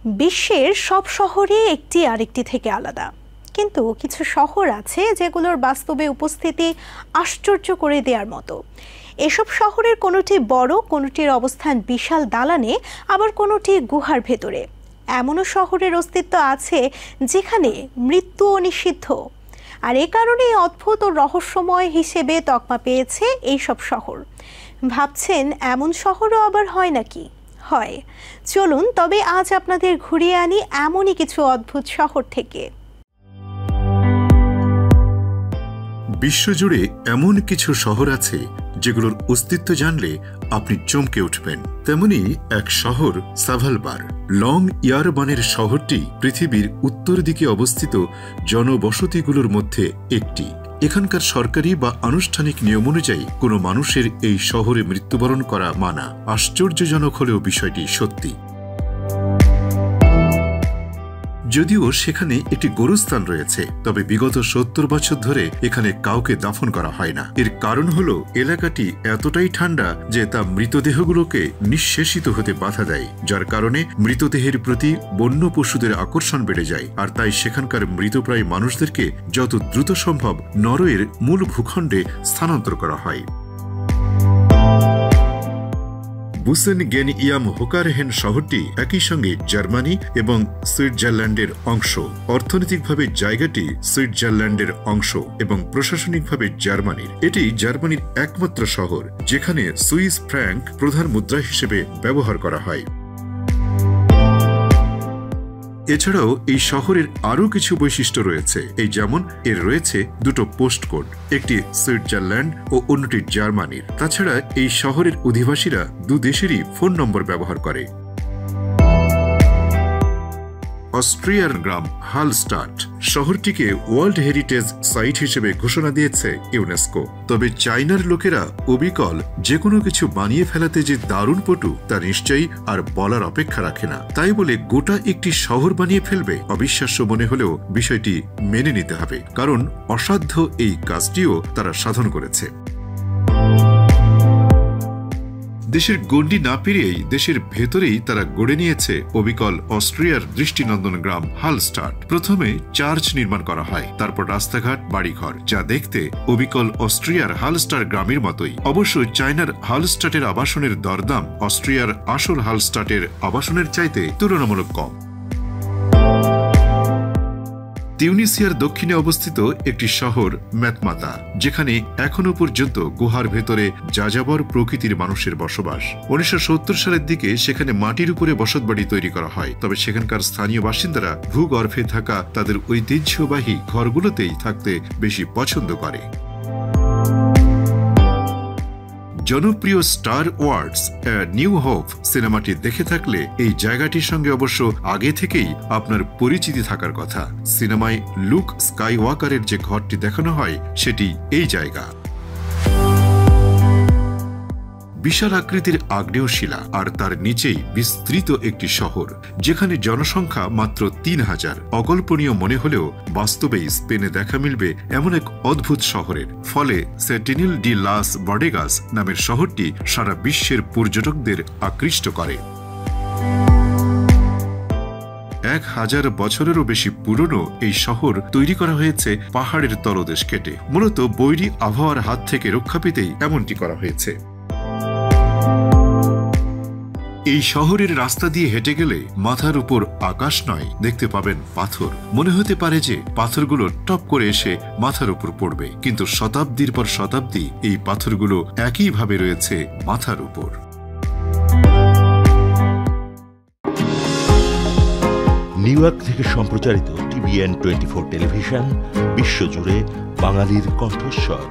বিশ্বের সব শহরই একটি আরেকটি থেকে আলাদা, কিন্তু কিছু শহর আছে যেগুলোর বাস্তবে উপস্থিতি আশ্চর্য করে দেওয়ার মতো। এসব শহরের কোনোটি বড়, কোনোটির অবস্থান বিশাল দালানে, আবার কোনোটি গুহার ভেতরে। এমনও শহরের অস্তিত্ব আছে যেখানে মৃত্যুও নিষিদ্ধ। আর এ কারণেই অদ্ভুত ও রহস্যময় হিসেবে তকমা পেয়েছে এইসব শহর। ভাবছেন এমন শহরও আবার হয় নাকি? হয়। চলুন তবে আজ আপনাদের ঘুরিয়ে আনি এমনই কিছু অদ্ভুত শহর থেকে। বিশ্বজুড়ে এমন কিছু শহর আছে যেগুলোর অস্তিত্ব জানলে আপনি চমকে উঠবেন। তেমনি এক শহর সাভালবার। লং ইয়ারবানের শহরটি পৃথিবীর উত্তর দিকে অবস্থিত জনবসতিগুলোর মধ্যে একটি। এখানকার সরকারি বা আনুষ্ঠানিক নিয়ম অনুযায়ী কোনো মানুষের এই শহরে মৃত্যুবরণ করা মানা। আশ্চর্যজনক হলেও বিষয়টি সত্যি। যদিও সেখানে একটি গোরস্থান রয়েছে, তবে বিগত ৭০ বছর ধরে এখানে কাউকে দাফন করা হয় না। এর কারণ হলো এলাকাটি এতটাই ঠান্ডা যে তা মৃতদেহগুলোকে নিঃশেষিত হতে বাধা দেয়, যার কারণে মৃতদেহের প্রতি বন্য পশুদের আকর্ষণ বেড়ে যায়। আর তাই সেখানকার মৃতপ্রায় মানুষদেরকে যত দ্রুত সম্ভব নরওয়ের মূল ভূখণ্ডে স্থানান্তর করা হয়। বুসেনগেনিয়াম হোকারহেন শহরটি একই সঙ্গে জার্মানি এবং সুইজারল্যান্ডের অংশ। অর্থনৈতিকভাবে জায়গাটি সুইজারল্যান্ডের অংশ এবং প্রশাসনিকভাবে জার্মানির। এটি জার্মানির একমাত্র শহর যেখানে সুইস ফ্র্যাঙ্ক প্রধান মুদ্রা হিসেবে ব্যবহার করা হয়। এছাড়াও এই শহরের আরও কিছু বৈশিষ্ট্য রয়েছে। এই যেমন এর রয়েছে দুটো পোস্ট কোড, একটি সুইজারল্যান্ড ও অন্যটি জার্মানির। তাছাড়া এই শহরের অধিবাসীরা দু দেশেরই ফোন নম্বর ব্যবহার করে। অস্ট্রিয়ার গ্রাম হালস্টাট শহরটিকে ওয়ার্ল্ড হেরিটেজ সাইট হিসেবে ঘোষণা দিয়েছে ইউনেস্কো। তবে চায়নার লোকেরা অবিকল যে কোনো কিছু বানিয়ে ফেলাতে যে দারুণ পটু তা নিশ্চয়ই আর বলার অপেক্ষা রাখে না। তাই বলে গোটা একটি শহর বানিয়ে ফেলবে অবিশ্বাস্য মনে হলেও বিষয়টি মেনে নিতে হবে, কারণ অসাধ্য এই কাজটিও তারা সাধন করেছে। দেশের গণ্ডি না পেরিয়েই দেশের ভেতরেই তারা গড়ে নিয়েছে অবিকল অস্ট্রিয়ার দৃষ্টিনন্দন গ্রাম হালস্টাট। প্রথমে চার্চ নির্মাণ করা হয়, তারপর রাস্তাঘাট, বাড়িঘর, যা দেখতে অবিকল অস্ট্রিয়ার হালস্টাট গ্রামের মতোই। অবশ্য চায়নার হালস্টাটের আবাসনের দরদাম অস্ট্রিয়ার আসল হালস্টাটের আবাসনের চাইতে তুলনামূলক কম। তিউনিসিয়ার দক্ষিণে অবস্থিত একটি শহর ম্যাতমাতা, যেখানে এখনো পর্যন্ত গুহার ভেতরে যাযাবর প্রকৃতির মানুষের বসবাস। ১৯৭০ সালের দিকে সেখানে মাটির উপরে বসতবাড়ি তৈরি করা হয়, তবে সেখানকার স্থানীয় বাসিন্দারা ভূগর্ভে থাকা তাদের ঐতিহ্যবাহী ঘরগুলোতেই থাকতে বেশি পছন্দ করে। জনপ্রিয় স্টার ওয়ার্স নিউ হোপ সিনেমাটি দেখে থাকলে এই জায়গাটির সঙ্গে অবশ্য আগে থেকেই আপনার পরিচিতি থাকার কথা। সিনেমায় লুক স্কাইওয়াকারের যে ঘরটি দেখানো হয় সেটি এই জায়গা। বিশাল আকৃতির আগ্নেয় শিলা আর তার নিচেই বিস্তৃত একটি শহর, যেখানে জনসংখ্যা মাত্র ৩,০০০। অকল্পনীয় মনে হলেও বাস্তবেই স্পেনে দেখা মিলবে এমন এক অদ্ভুত শহরের। ফলে সেন্টিনিল ডি লাস বডেগাস নামের শহরটি সারা বিশ্বের পর্যটকদের আকৃষ্ট করে। ১,০০০ বছরেরও বেশি পুরনো এই শহর তৈরি করা হয়েছে পাহাড়ের তলদেশ কেটে। মূলত বৈরী আবহাওয়ার হাত থেকে রক্ষা পেতেই এমনটি করা হয়েছে। এই শহরের রাস্তা দিয়ে হেঁটে গেলে মাথার উপর আকাশ নয়, দেখতে পাবেন পাথর। মনে হতে পারে যে পাথরগুলো টপ করে এসে মাথার উপর পড়বে, কিন্তু শতাব্দীর পর শতাব্দী এই পাথরগুলো একইভাবে রয়েছে মাথার উপর। নিউ ইয়র্ক থেকে সম্প্রচারিত TVN 24 টেলিভিশন বিশ্বজুড়ে বাঙালির কণ্ঠস্বর।